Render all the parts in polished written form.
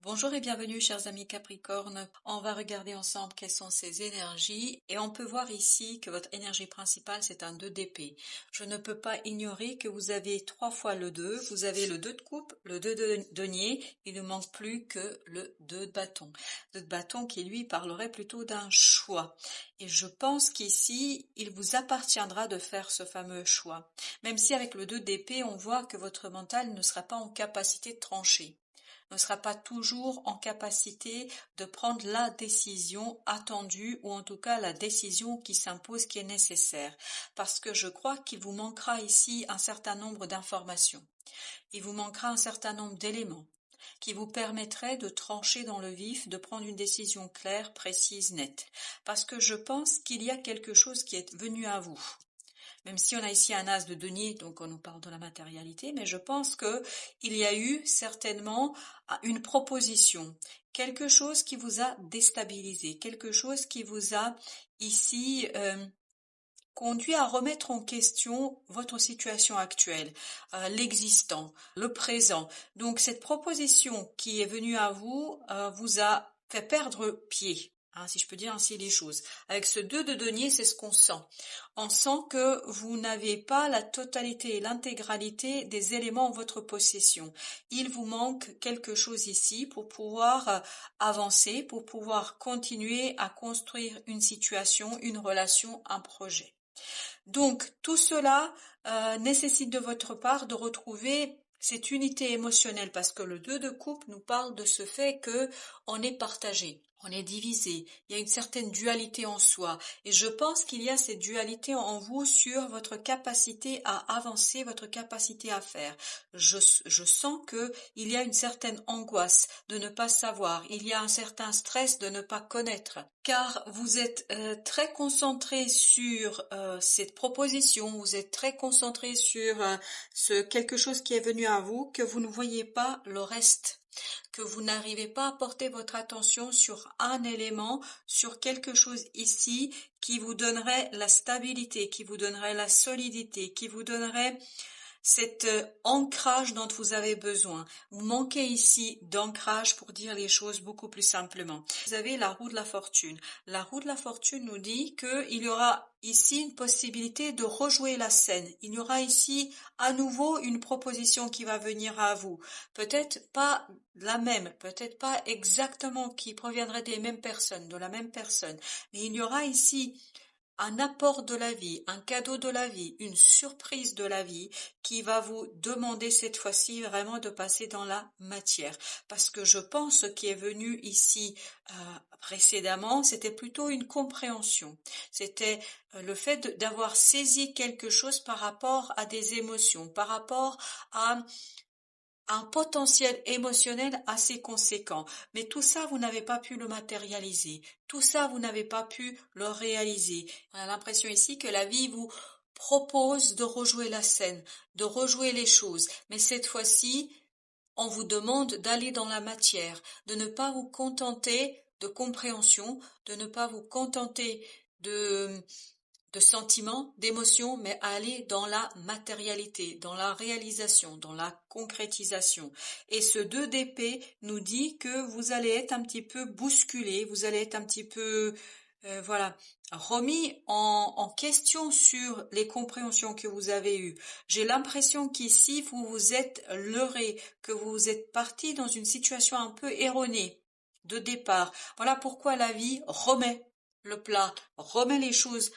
Bonjour et bienvenue chers amis Capricorne. On va regarder ensemble quelles sont ces énergies et on peut voir ici que votre énergie principale c'est un 2 d'épée. Je ne peux pas ignorer que vous avez 3 fois le 2, vous avez le 2 de coupe, le 2 de denier, il ne manque plus que le 2 de bâton. Le 2 de bâton qui lui parlerait plutôt d'un choix. Et je pense qu'ici il vous appartiendra de faire ce fameux choix. Même si avec le 2 d'épée on voit que votre mental ne sera pas en capacité de trancher, ne sera pas toujours en capacité de prendre la décision attendue ou en tout cas la décision qui s'impose, qui est nécessaire. Parce que je crois qu'il vous manquera ici un certain nombre d'informations. Il vous manquera un certain nombre d'éléments qui vous permettraient de trancher dans le vif, de prendre une décision claire, précise, nette. Parce que je pense qu'il y a quelque chose qui est venu à vous. Même si on a ici un as de denier, donc on nous parle de la matérialité, mais je pense que il y a eu certainement une proposition, quelque chose qui vous a déstabilisé, quelque chose qui vous a ici conduit à remettre en question votre situation actuelle, l'existant, le présent. Donc cette proposition qui est venue à vous vous a fait perdre pied. Si je peux dire ainsi les choses. Avec ce 2 de denier, c'est ce qu'on sent. On sent que vous n'avez pas la totalité et l'intégralité des éléments en votre possession. Il vous manque quelque chose ici pour pouvoir avancer, pour pouvoir continuer à construire une situation, une relation, un projet. Donc tout cela nécessite de votre part de retrouver cette unité émotionnelle parce que le 2 de coupe nous parle de ce fait que on est partagé, on est divisé, il y a une certaine dualité en soi et je pense qu'il y a cette dualité en vous sur votre capacité à avancer, votre capacité à faire. Je sens que il y a une certaine angoisse de ne pas savoir, il y a un certain stress de ne pas connaître car vous êtes très concentré sur cette proposition, vous êtes très concentré sur ce quelque chose qui est venu à vous, que vous ne voyez pas le reste, que vous n'arrivez pas à porter votre attention sur un élément, sur quelque chose ici qui vous donnerait la stabilité, qui vous donnerait la solidité, qui vous donnerait cet ancrage dont vous avez besoin. Vous manquez ici d'ancrage pour dire les choses beaucoup plus simplement. Vous avez la roue de la fortune. La roue de la fortune nous dit qu'il y aura ici une possibilité de rejouer la scène. Il y aura ici à nouveau une proposition qui va venir à vous. Peut-être pas la même, peut-être pas exactement qui proviendrait des mêmes personnes, de la même personne, mais il y aura ici un apport de la vie, un cadeau de la vie, une surprise de la vie qui va vous demander cette fois-ci vraiment de passer dans la matière. Parce que je pense ce qui est venu ici précédemment, c'était plutôt une compréhension. C'était le fait d'avoir saisi quelque chose par rapport à des émotions, par rapport à un potentiel émotionnel assez conséquent. Mais tout ça, vous n'avez pas pu le matérialiser. Tout ça, vous n'avez pas pu le réaliser. On a l'impression ici que la vie vous propose de rejouer la scène, de rejouer les choses. Mais cette fois-ci, on vous demande d'aller dans la matière, de ne pas vous contenter de compréhension, de ne pas vous contenter de sentiments, d'émotions, mais aller dans la matérialité, dans la réalisation, dans la concrétisation. Et ce 2 d'épée nous dit que vous allez être un petit peu bousculé, vous allez être un petit peu, voilà, remis en question sur les compréhensions que vous avez eues. J'ai l'impression qu'ici, vous vous êtes leurré, que vous êtes parti dans une situation un peu erronée de départ. Voilà pourquoi la vie remet le plat, remet les choses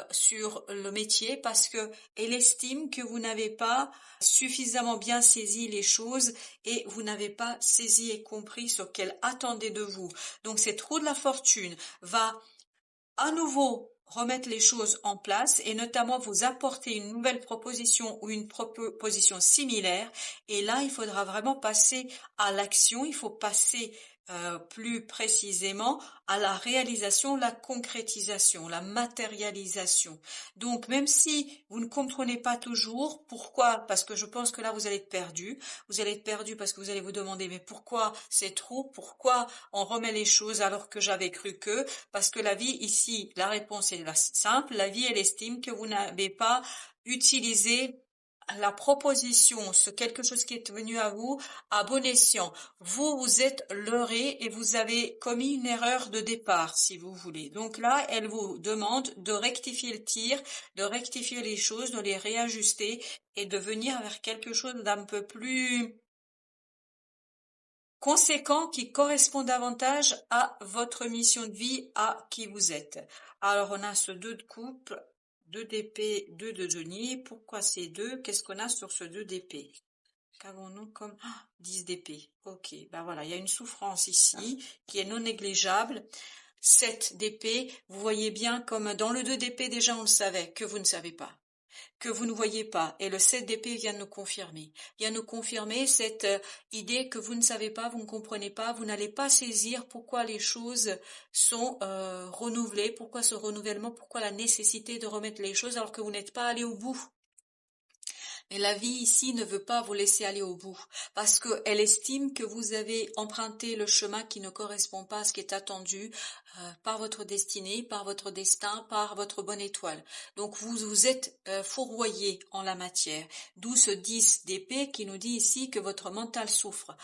sur le métier parce que elle estime que vous n'avez pas suffisamment bien saisi les choses et vous n'avez pas saisi et compris ce qu'elle attendait de vous. Donc cette roue de la fortune va à nouveau remettre les choses en place et notamment vous apporter une nouvelle proposition ou une proposition similaire. Et là, il faudra vraiment passer à l'action, il faut passer plus précisément à la réalisation, la concrétisation, la matérialisation. Donc, même si vous ne comprenez pas toujours pourquoi, parce que je pense que là, vous allez être perdu. Vous allez être perdu parce que vous allez vous demander, mais pourquoi c'est trop? Pourquoi on remet les choses alors que j'avais cru que? Parce que la vie ici, la réponse est simple, la vie elle estime que vous n'avez pas utilisé la proposition, ce quelque chose qui est venu à vous, à bon escient. Vous, vous êtes leurré et vous avez commis une erreur de départ, si vous voulez. Donc là, elle vous demande de rectifier le tir, de rectifier les choses, de les réajuster et de venir vers quelque chose d'un peu plus conséquent qui correspond davantage à votre mission de vie, à qui vous êtes. Alors on a ce 2 de coupe, 2 d'épée, 2 de denier. Pourquoi ces deux? Qu'est-ce qu'on a sur ce 2 d'épée? Qu'avons-nous comme 10 d'épée? Ok, ben voilà, il y a une souffrance ici qui est non négligeable. 7 d'épée, vous voyez bien comme dans le 2 d'épée déjà on le savait, que vous ne savez pas, que vous ne voyez pas. Et le 7 d'épée vient de nous confirmer. Vient nous confirmer cette idée que vous ne savez pas, vous ne comprenez pas, vous n'allez pas saisir pourquoi les choses sont renouvelées, pourquoi ce renouvellement, pourquoi la nécessité de remettre les choses alors que vous n'êtes pas allé au bout. Mais la vie ici ne veut pas vous laisser aller au bout, parce qu'elle estime que vous avez emprunté le chemin qui ne correspond pas à ce qui est attendu par votre destinée, par votre destin, par votre bonne étoile. Donc vous vous êtes fourvoyé en la matière, d'où ce 10 d'épée qui nous dit ici que votre mental souffre.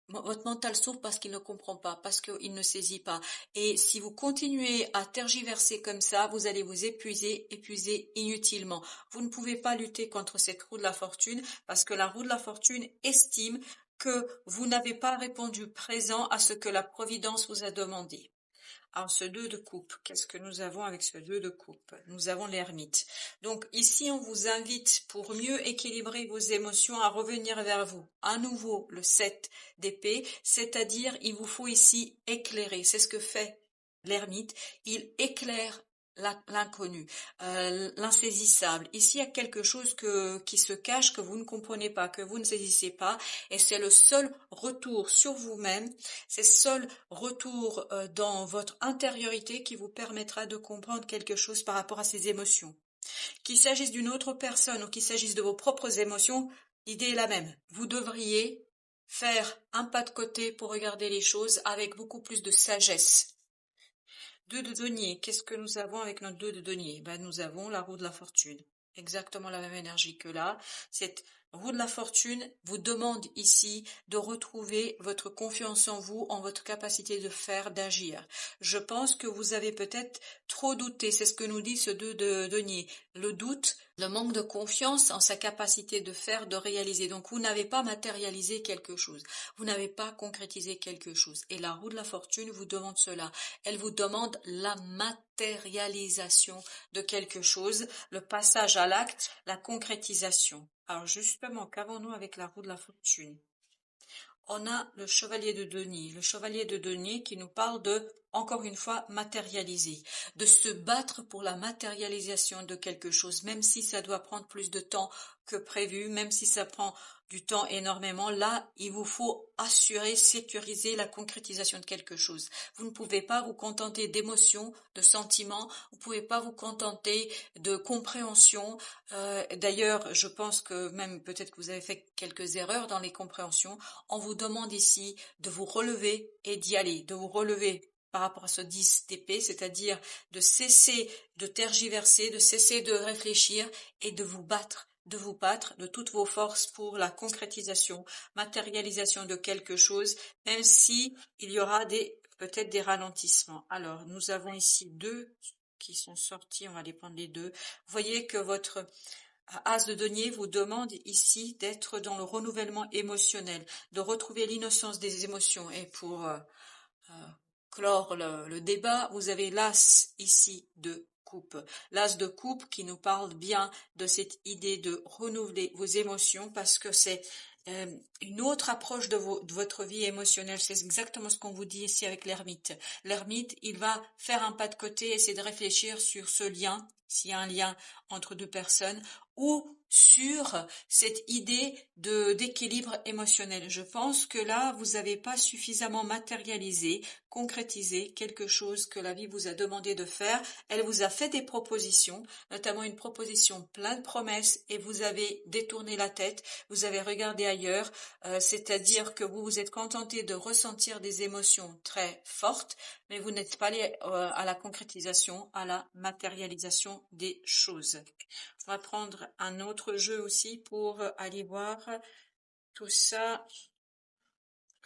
Votre mental souffre parce qu'il ne comprend pas, parce qu'il ne saisit pas. Et si vous continuez à tergiverser comme ça, vous allez vous épuiser inutilement. Vous ne pouvez pas lutter contre cette roue de la fortune parce que la roue de la fortune estime que vous n'avez pas répondu présent à ce que la Providence vous a demandé. Alors, ce 2 de coupe, qu'est-ce que nous avons avec ce 2 de coupe? Nous avons l'ermite. Donc, ici, on vous invite, pour mieux équilibrer vos émotions, à revenir vers vous. À nouveau, le 7 d'épée, c'est-à-dire, il vous faut ici éclairer. C'est ce que fait l'ermite. Il éclaire l'inconnu, l'insaisissable. Ici, il y a quelque chose qui se cache, que vous ne comprenez pas, que vous ne saisissez pas, et c'est le seul retour sur vous-même, c'est le seul retour dans votre intériorité qui vous permettra de comprendre quelque chose par rapport à ces émotions. Qu'il s'agisse d'une autre personne ou qu'il s'agisse de vos propres émotions, l'idée est la même. Vous devriez faire un pas de côté pour regarder les choses avec beaucoup plus de sagesse. 2 de denier, qu'est-ce que nous avons avec notre 2 de denier? Nous avons la roue de la fortune. Exactement la même énergie que là. Cette roue de la fortune vous demande ici de retrouver votre confiance en vous, en votre capacité de faire, d'agir. Je pense que vous avez peut-être trop douté. C'est ce que nous dit ce 2 de denier. Le doute, le manque de confiance en sa capacité de faire, de réaliser. Donc vous n'avez pas matérialisé quelque chose. Vous n'avez pas concrétisé quelque chose. Et la roue de la fortune vous demande cela. Elle vous demande la matérialisation de quelque chose, le passage à l'acte, la concrétisation. Alors justement, qu'avons-nous avec la roue de la fortune? On a le chevalier de denier. Le chevalier de denier qui nous parle de, encore une fois, matérialiser, de se battre pour la matérialisation de quelque chose, même si ça doit prendre plus de temps que prévu, même si ça prend du temps énormément. Là, il vous faut assurer, sécuriser la concrétisation de quelque chose. Vous ne pouvez pas vous contenter d'émotions, de sentiments, vous ne pouvez pas vous contenter de compréhension. D'ailleurs, je pense que même peut-être que vous avez fait quelques erreurs dans les compréhensions. On vous demande ici de vous relever et d'y aller, de vous relever par rapport à ce 10 d'épée, c'est-à-dire de cesser de tergiverser, de cesser de réfléchir et de vous battre de toutes vos forces pour la concrétisation, matérialisation de quelque chose, même si il y aura peut-être des ralentissements. Alors, nous avons ici deux qui sont sortis, on va les prendre les deux. Vous voyez que votre As de denier vous demande ici d'être dans le renouvellement émotionnel, de retrouver l'innocence des émotions. Et pour clore le débat, vous avez l'As ici de coupe. L'As de coupe qui nous parle bien de cette idée de renouveler vos émotions parce que c'est une autre approche de votre vie émotionnelle. C'est exactement ce qu'on vous dit ici avec l'ermite. L'ermite, il va faire un pas de côté, essayer de réfléchir sur ce lien, s'il y a un lien entre deux personnes, ou sur cette idée d'équilibre émotionnel. Je pense que là, vous n'avez pas suffisamment matérialisé, concrétisé quelque chose que la vie vous a demandé de faire. Elle vous a fait des propositions, notamment une proposition pleine de promesses, et vous avez détourné la tête, vous avez regardé ailleurs, c'est-à-dire que vous vous êtes contenté de ressentir des émotions très fortes, mais vous n'êtes pas allé à la concrétisation, à la matérialisation des choses. On va prendre faire un autre jeu aussi pour aller voir tout ça.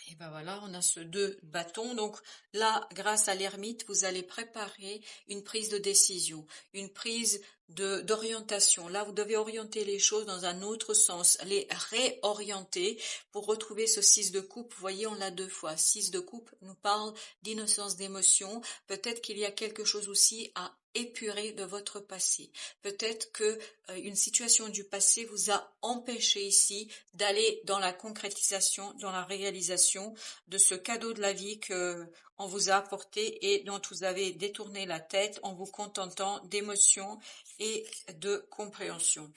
Et ben voilà, on a ce 2 bâtons. Donc là, grâce à l'ermite, vous allez préparer une prise de décision, une prise d'orientation. Là, vous devez orienter les choses dans un autre sens, les réorienter pour retrouver ce 6 de coupe. Vous voyez, on l'a 2 fois. 6 de coupe nous parle d'innocence d'émotion. Peut-être qu'il y a quelque chose aussi à épurer de votre passé. Peut-être que une situation du passé vous a empêché ici d'aller dans la concrétisation, dans la réalisation de ce cadeau de la vie que on vous a apporté et dont vous avez détourné la tête en vous contentant d'émotions et de compréhension.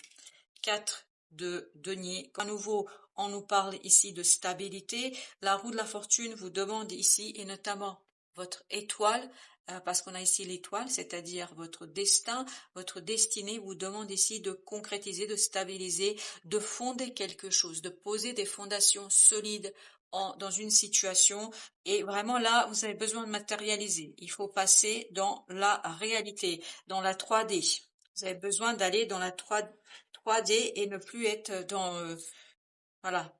4 de denier. À nouveau, on nous parle ici de stabilité. La roue de la fortune vous demande ici, et notamment votre étoile, parce qu'on a ici l'étoile, c'est-à-dire votre destin, votre destinée, vous demande ici de concrétiser, de stabiliser, de fonder quelque chose, de poser des fondations solides dans une situation. Et vraiment là, vous avez besoin de matérialiser. Il faut passer dans la réalité, dans la 3D. Vous avez besoin d'aller dans la 3D et ne plus être voilà,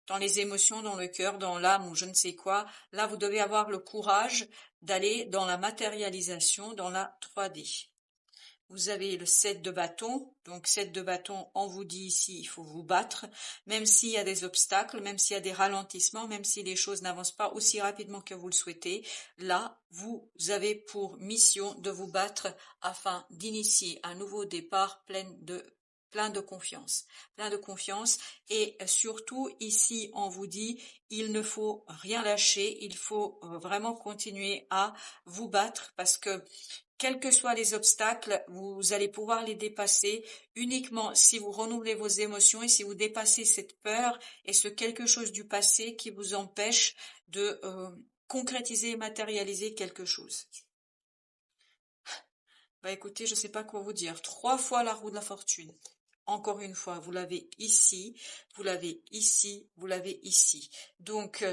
dans les émotions, dans le cœur, dans l'âme ou je ne sais quoi. Là, vous devez avoir le courage d'aller dans la matérialisation, dans la 3D. Vous avez le 7 de bâton. Donc 7 de bâton, on vous dit ici, il faut vous battre, même s'il y a des obstacles, même s'il y a des ralentissements, même si les choses n'avancent pas aussi rapidement que vous le souhaitez. Là, vous avez pour mission de vous battre afin d'initier un nouveau départ plein de confiance, et surtout ici on vous dit il ne faut rien lâcher, il faut vraiment continuer à vous battre parce que quels que soient les obstacles, vous allez pouvoir les dépasser uniquement si vous renouvelez vos émotions et si vous dépassez cette peur et ce quelque chose du passé qui vous empêche de concrétiser et matérialiser quelque chose. Bah écoutez, je ne sais pas quoi vous dire. 3 fois la roue de la fortune. Encore une fois, vous l'avez ici, vous l'avez ici, vous l'avez ici. Donc,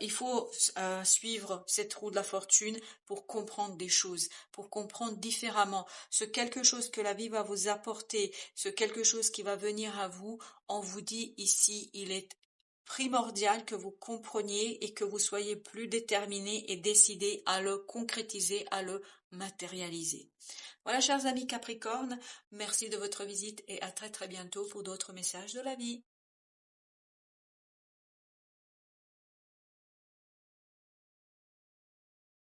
il faut suivre cette roue de la fortune pour comprendre des choses, pour comprendre différemment. Ce quelque chose que la vie va vous apporter, ce quelque chose qui va venir à vous, on vous dit ici, il est primordial que vous compreniez et que vous soyez plus déterminé et décidé à le concrétiser, à le matérialiser. Voilà, chers amis Capricorne, merci de votre visite et à très très bientôt pour d'autres messages de la vie.